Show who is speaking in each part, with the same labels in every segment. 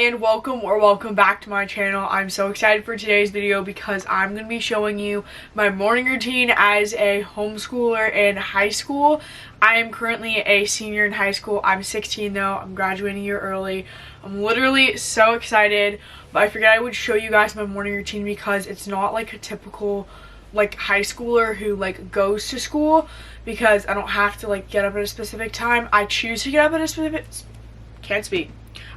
Speaker 1: and welcome back to my channel. I'm so excited for today's video because I'm going to be showing you my morning routine as a homeschooler in high school. I am currently a senior in high school. I'm 16 though. I'm graduating a year early. I'm literally so excited, but I figured I would show you guys my morning routine because it's not like a typical like high schooler who like goes to school, because I don't have to like get up at a specific time. I choose to get up at a specific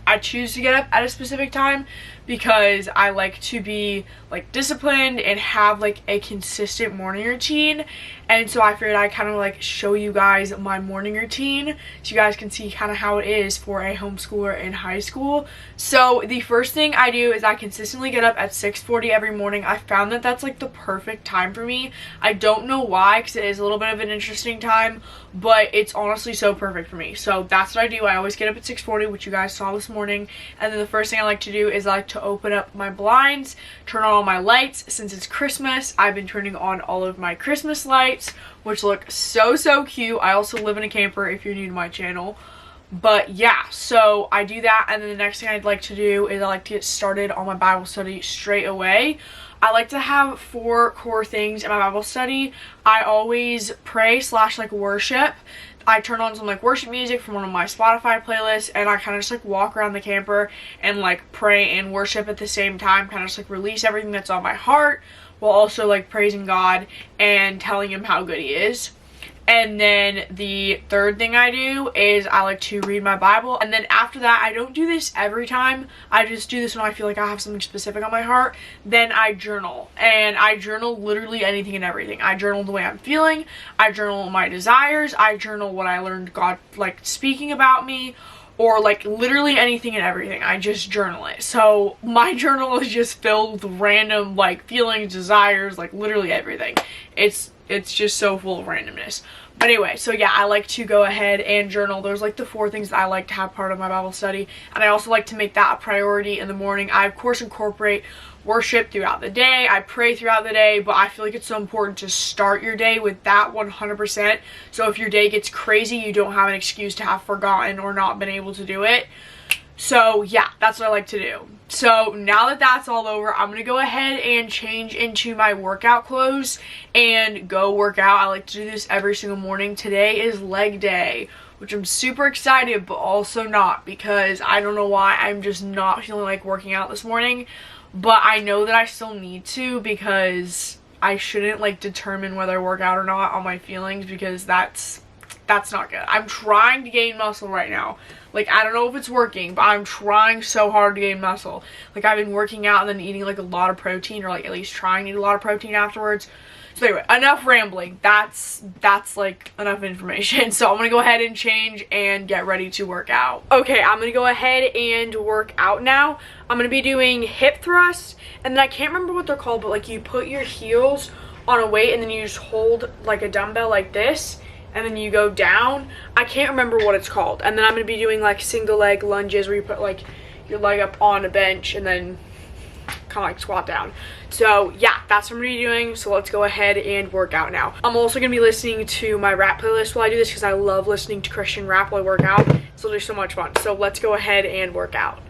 Speaker 1: I choose to get up at a specific time because I like to be like disciplined and have like a consistent morning routine. And so I figured I'd kind of like show you guys my morning routine so you guys can see kind of how it is for a homeschooler in high school. So the first thing I do is I consistently get up at 6:40 every morning. I found that that's like the perfect time for me. I don't know why, because it is a little bit of an interesting time, but it's honestly so perfect for me. So that's what I do. I always get up at 6:40, which you guys saw this morning. And then the first thing I like to do is I like to open up my blinds, turn on all my lights. Since it's Christmas, I've been turning on all of my Christmas lights, which look so cute. I also live in a camper if you're new to my channel. But yeah, so I do that, and then the next thing I'd like to do is I like to get started on my Bible study straight away. I like to have 4 core things in my Bible study. I always pray / like worship. I turn on some like worship music from one of my Spotify playlists, and I kind of just like walk around the camper and like pray and worship at the same time, kind of just like release everything that's on my heart while also like praising God and telling him how good he is. And then the third thing I do is I like to read my Bible. And then after that, I don't do this every time. I just do this when I feel like I have something specific on my heart. Then I journal. And I journal literally anything and everything. I journal the way I'm feeling. I journal my desires. I journal what I learned God like speaking about me. Or like literally anything and everything. I just journal it. So my journal is just filled with random like feelings, desires, like literally everything. It's just so full of randomness. But anyway, so yeah, I like to go ahead and journal. Those like the 4 things that I like to have part of my Bible study. And I also like to make that a priority in the morning. I of course incorporate worship throughout the day. I pray throughout the day, but I feel like it's so important to start your day with that 100%. So if your day gets crazy, you don't have an excuse to have forgotten or not been able to do it. So yeah, that's what I like to do. So now that that's all over, I'm going to go ahead and change into my workout clothes and go work out. I like to do this every single morning. Today is leg day, which I'm super excited, but also not, because I don't know why. I'm just not feeling like working out this morning, but I know that I still need to, because I shouldn't like determine whether I work out or not on my feelings, because that's not good. I'm trying to gain muscle right now. Like, I don't know if it's working, but I'm trying so hard to gain muscle. Like, I've been working out and then eating like a lot of protein, or like at least trying to eat a lot of protein afterwards. So anyway, enough rambling. That's like enough information. So I'm gonna go ahead and change and get ready to work out. Okay, I'm gonna go ahead and work out now. I'm gonna be doing hip thrusts, and then I can't remember what they're called, but like you put your heels on a weight and then you just hold like a dumbbell like this, and then you go down. I can't remember what it's called. And then I'm going to be doing like single leg lunges where you put like your leg up on a bench and then kind of like squat down. So yeah, that's what I'm going to be doing. So let's go ahead and work out now. I'm also going to be listening to my rap playlist while I do this, because I love listening to Christian rap while I work out. It's literally so much fun. So let's go ahead and work out.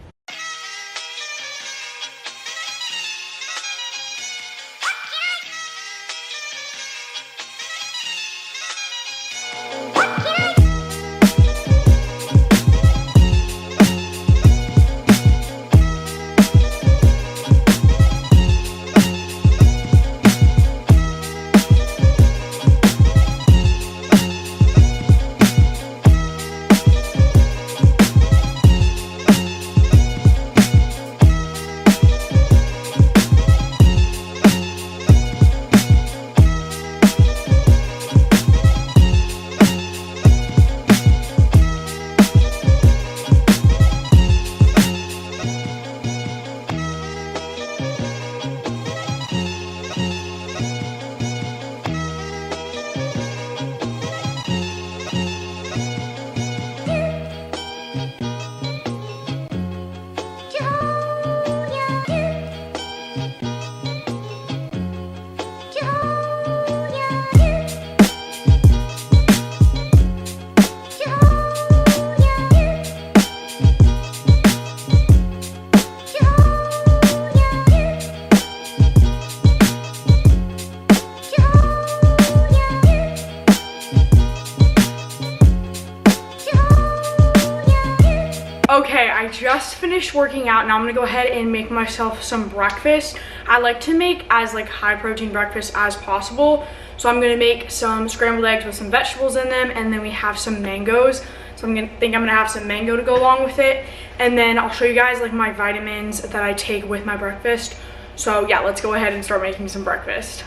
Speaker 1: Okay, I just finished working out. Now I'm gonna go ahead and make myself some breakfast. I like to make as like high protein breakfast as possible. So I'm gonna make some scrambled eggs with some vegetables in them, and then we have some mangoes. So I'm gonna have some mango to go along with it. And then I'll show you guys like my vitamins that I take with my breakfast. So yeah, let's go ahead and start making some breakfast.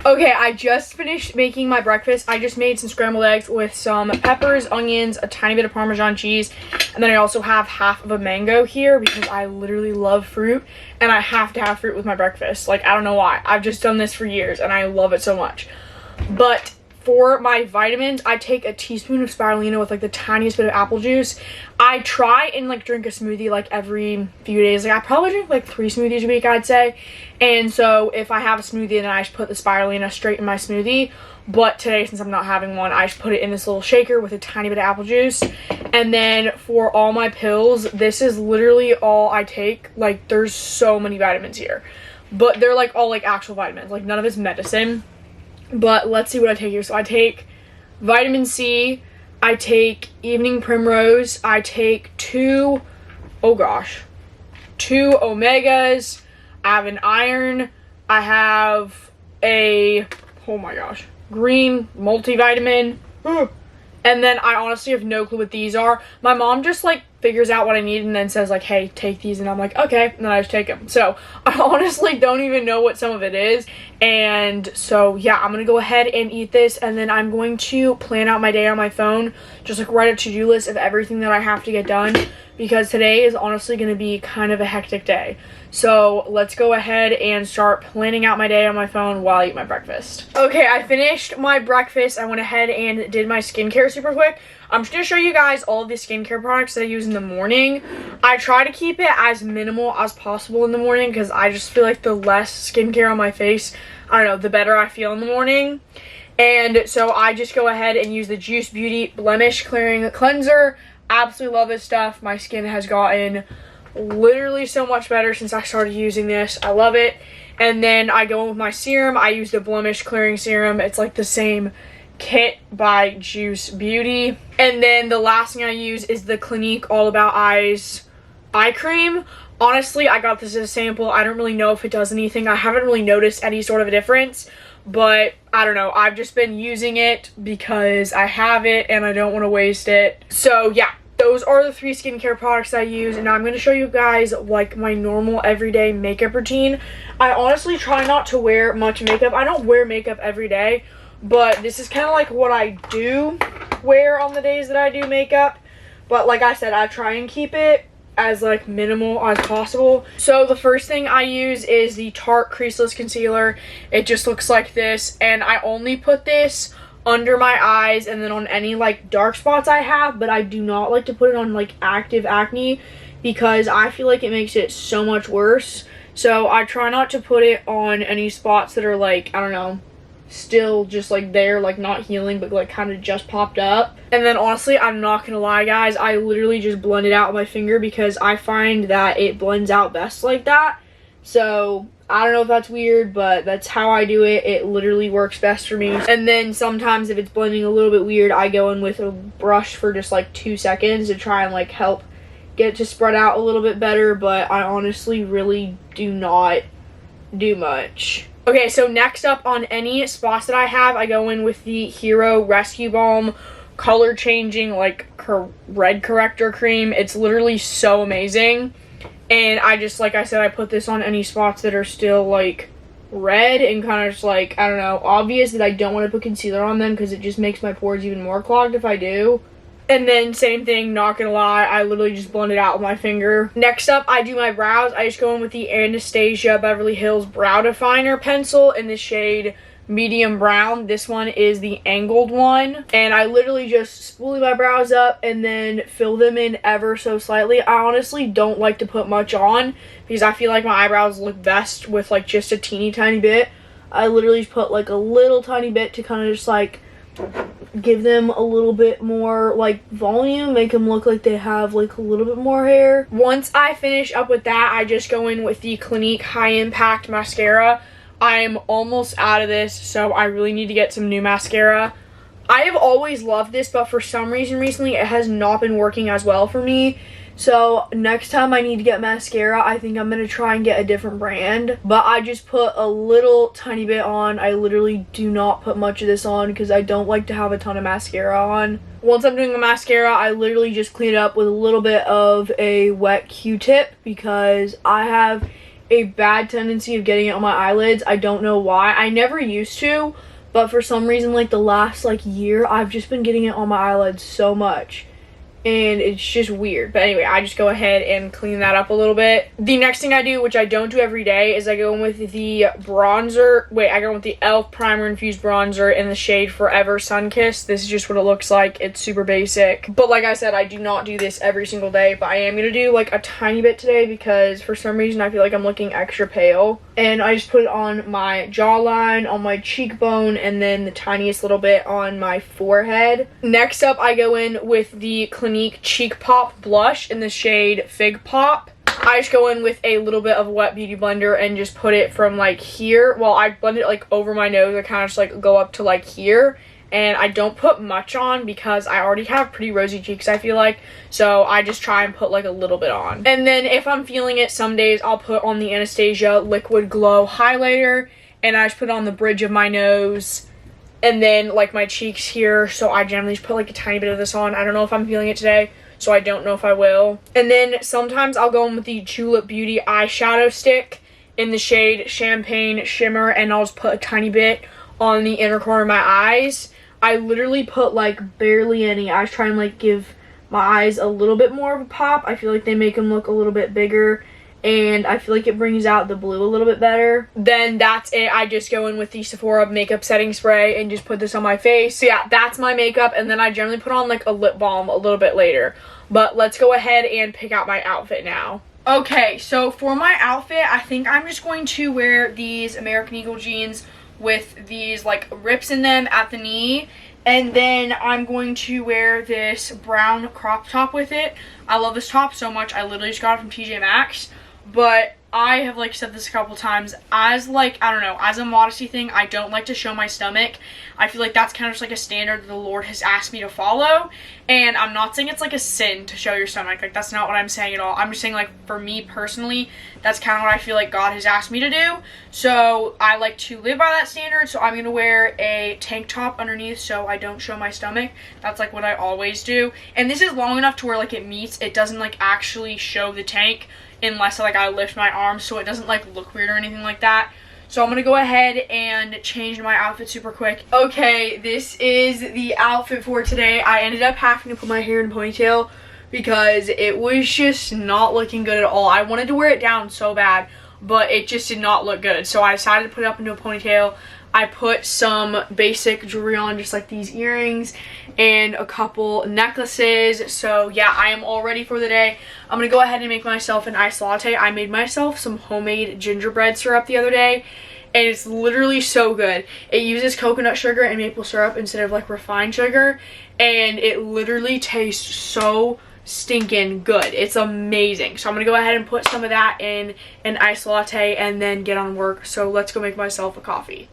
Speaker 1: Okay, I just finished making my breakfast. I just made some scrambled eggs with some peppers, onions, a tiny bit of Parmesan cheese, and then I also have half of a mango here because I literally love fruit, and I have to have fruit with my breakfast. Like, I don't know why. I've just done this for years, and I love it so much. But for my vitamins, I take a teaspoon of spirulina with like the tiniest bit of apple juice. I try and like drink a smoothie like every few days. Like I probably drink like 3 smoothies a week, I'd say. And so if I have a smoothie, then I just put the spirulina straight in my smoothie. But today, since I'm not having one, I just put it in this little shaker with a tiny bit of apple juice. And then for all my pills, this is literally all I take. Like there's so many vitamins here, but they're like all like actual vitamins. Like none of it's medicine. But let's see what I take here. So I take vitamin C, I take evening primrose, I take 2 omegas, I have an iron, I have a, green multivitamin, and then I honestly have no clue what these are. My mom just like figures out what I need and then says like, hey, take these, and I'm like, okay, and then I just take them. So I honestly don't even know what some of it is. And so yeah, I'm gonna go ahead and eat this, and then I'm going to plan out my day on my phone, just like write a to-do list of everything that I have to get done, because today is honestly gonna be kind of a hectic day. So let's go ahead and start planning out my day on my phone while I eat my breakfast. Okay, I finished my breakfast. I went ahead and did my skincare super quick. I'm just gonna show you guys all of the skincare products that I use in the morning. I try to keep it as minimal as possible in the morning because I just feel like the less skincare on my face, I don't know, the better I feel in the morning. And so I just go ahead and use the Juice Beauty Blemish Clearing Cleanser. Absolutely love this stuff. My skin has gotten literally so much better since I started using this. I love it. And then I go in with my serum. I use the Blemish Clearing Serum. It's like the same kit by Juice Beauty. And then the last thing I use is the Clinique All About Eyes eye cream. Honestly, I got this as a sample. I don't really know if it does anything. I haven't really noticed any sort of a difference, but I don't know. I've just been using it because I have it and I don't want to waste it. So yeah, those are the 3 skincare products I use, and now I'm going to show you guys like my normal everyday makeup routine. I honestly try not to wear much makeup. I don't wear makeup every day, but this is kind of like what I do wear on the days that I do makeup. But like I said, I try and keep it as like minimal as possible. So the first thing I use is the Tarte Creaseless Concealer. It just looks like this, and I only put this under my eyes and then on any like dark spots I have, but I do not like to put it on like active acne because I feel like it makes it so much worse. So I try not to put it on any spots that are like, I don't know, still just like there, like not healing, but like kind of just popped up. And then honestly, I'm not gonna lie guys, I literally just blend it out with my finger because I find that it blends out best like that. So I don't know if that's weird, but that's how I do it. It literally works best for me. And then sometimes if it's blending a little bit weird, I go in with a brush for just like 2 seconds to try and like help get it to spread out a little bit better, but I honestly really do not do much. Okay, so next up, on any spots that I have, I go in with the Hero Rescue Balm color changing like red corrector cream. It's literally so amazing. And I just, like I said, I put this on any spots that are still like red and kind of just like, I don't know, obvious that I don't want to put concealer on them because it just makes my pores even more clogged if I do. And then same thing, not gonna lie, I literally just blend it out with my finger. Next up, I do my brows. I just go in with the Anastasia Beverly Hills Brow Definer pencil in the shade medium brown. This one is the angled one, and I literally just spoolie my brows up and then fill them in ever so slightly. I honestly don't like to put much on because I feel like my eyebrows look best with like just a teeny tiny bit. I literally just put like a little tiny bit to kind of just like give them a little bit more like volume, make them look like they have like a little bit more hair. Once I finish up with that, I just go in with the Clinique High Impact Mascara. I'm almost out of this, so I really need to get some new mascara. I have always loved this, but for some reason recently it has not been working as well for me. So next time I need to get mascara, I think I'm going to try and get a different brand. But I just put a little tiny bit on. I literally do not put much of this on because I don't like to have a ton of mascara on. Once I'm doing the mascara, I literally just clean it up with a little bit of a wet Q-tip because I have a bad tendency of getting it on my eyelids. I don't know why. I never used to, but for some reason like the last like year I've just been getting it on my eyelids so much, and it's just weird. But anyway, I just go ahead and clean that up a little bit. The next thing I do, which I don't do every day, is I go in with the bronzer. I go in with the e.l.f. Primer Infused Bronzer in the shade Forever Sunkissed. This is just what it looks like. It's super basic. But like I said, I do not do this every single day, but I am going to do like a tiny bit today because for some reason I feel like I'm looking extra pale. And I just put it on my jawline, on my cheekbone, and then the tiniest little bit on my forehead. Next up, I go in with the Clinique Cheek Pop Blush in the shade Fig Pop. I just go in with a little bit of a wet beauty blender and just put it from like here. Well, I blend it like over my nose. I kind of just like go up to like here. And I don't put much on because I already have pretty rosy cheeks, I feel like. So I just try and put like a little bit on. And then if I'm feeling it, some days I'll put on the Anastasia Liquid Glow Highlighter. And I just put it on the bridge of my nose. And then like my cheeks here. So I generally just put like a tiny bit of this on. I don't know if I'm feeling it today, so I don't know if I will. And then sometimes I'll go in with the Julep Beauty eyeshadow stick in the shade Champagne Shimmer. And I'll just put a tiny bit on the inner corner of my eyes. I literally put like barely any. I was trying to like give my eyes a little bit more of a pop. I feel like they make them look a little bit bigger, and I feel like it brings out the blue a little bit better. Then that's it. I just go in with the Sephora makeup setting spray and just put this on my face. So yeah, that's my makeup, and then I generally put on like a lip balm a little bit later. But let's go ahead and pick out my outfit now. Okay, so for my outfit, I think I'm just going to wear these American Eagle jeans with these like rips in them at the knee, and then I'm going to wear this brown crop top with it. I love this top so much. I literally just got it from TJ Maxx, but I have like said this a couple times, as like, I don't know, as a modesty thing, I don't like to show my stomach. I feel like that's kind of just like a standard that the Lord has asked me to follow, and I'm not saying it's like a sin to show your stomach. Like, that's not what I'm saying at all. I'm just saying, like, for me personally, that's kind of what I feel like God has asked me to do. So I like to live by that standard, so I'm gonna wear a tank top underneath so I don't show my stomach. That's like what I always do, and this is long enough to where like it meets, it doesn't like actually show the tank unless like I lift my arms, so it doesn't like look weird or anything like that. So I'm gonna go ahead and change my outfit super quick. Okay, this is the outfit for today. I ended up having to put my hair in a ponytail because it was just not looking good at all. I wanted to wear it down so bad, but it just did not look good. So I decided to put it up into a ponytail. I put some basic jewelry on, just like these earrings and a couple necklaces. So yeah, I am all ready for the day. I'm gonna go ahead and make myself an iced latte. I made myself some homemade gingerbread syrup the other day, and it's literally so good. It uses coconut sugar and maple syrup instead of like refined sugar, and it literally tastes so stinking good. It's amazing. So I'm gonna go ahead and put some of that in an iced latte and then get on work. So let's go make myself a coffee.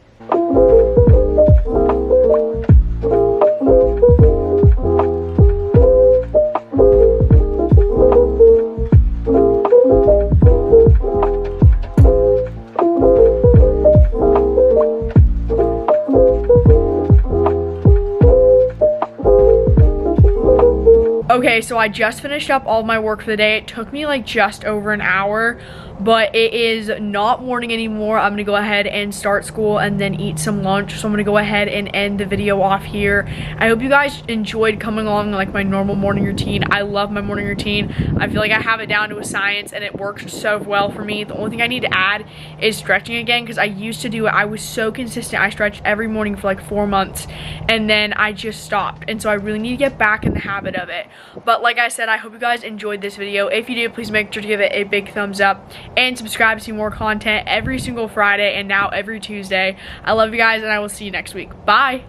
Speaker 1: Okay, so I just finished up all my work for the day. It took me like just over an hour, but it is not morning anymore. I'm gonna go ahead and start school and then eat some lunch. So I'm gonna go ahead and end the video off here. I hope you guys enjoyed coming along like my normal morning routine. I love my morning routine. I feel like I have it down to a science and it works so well for me. The only thing I need to add is stretching again, because I used to do it. I was so consistent. I stretched every morning for like 4 months and then I just stopped. And so I really need to get back in the habit of it. But like I said, I hope you guys enjoyed this video. If you did, please make sure to give it a big thumbs up and subscribe to see more content every single Friday and now every Tuesday. I love you guys and I will see you next week. Bye.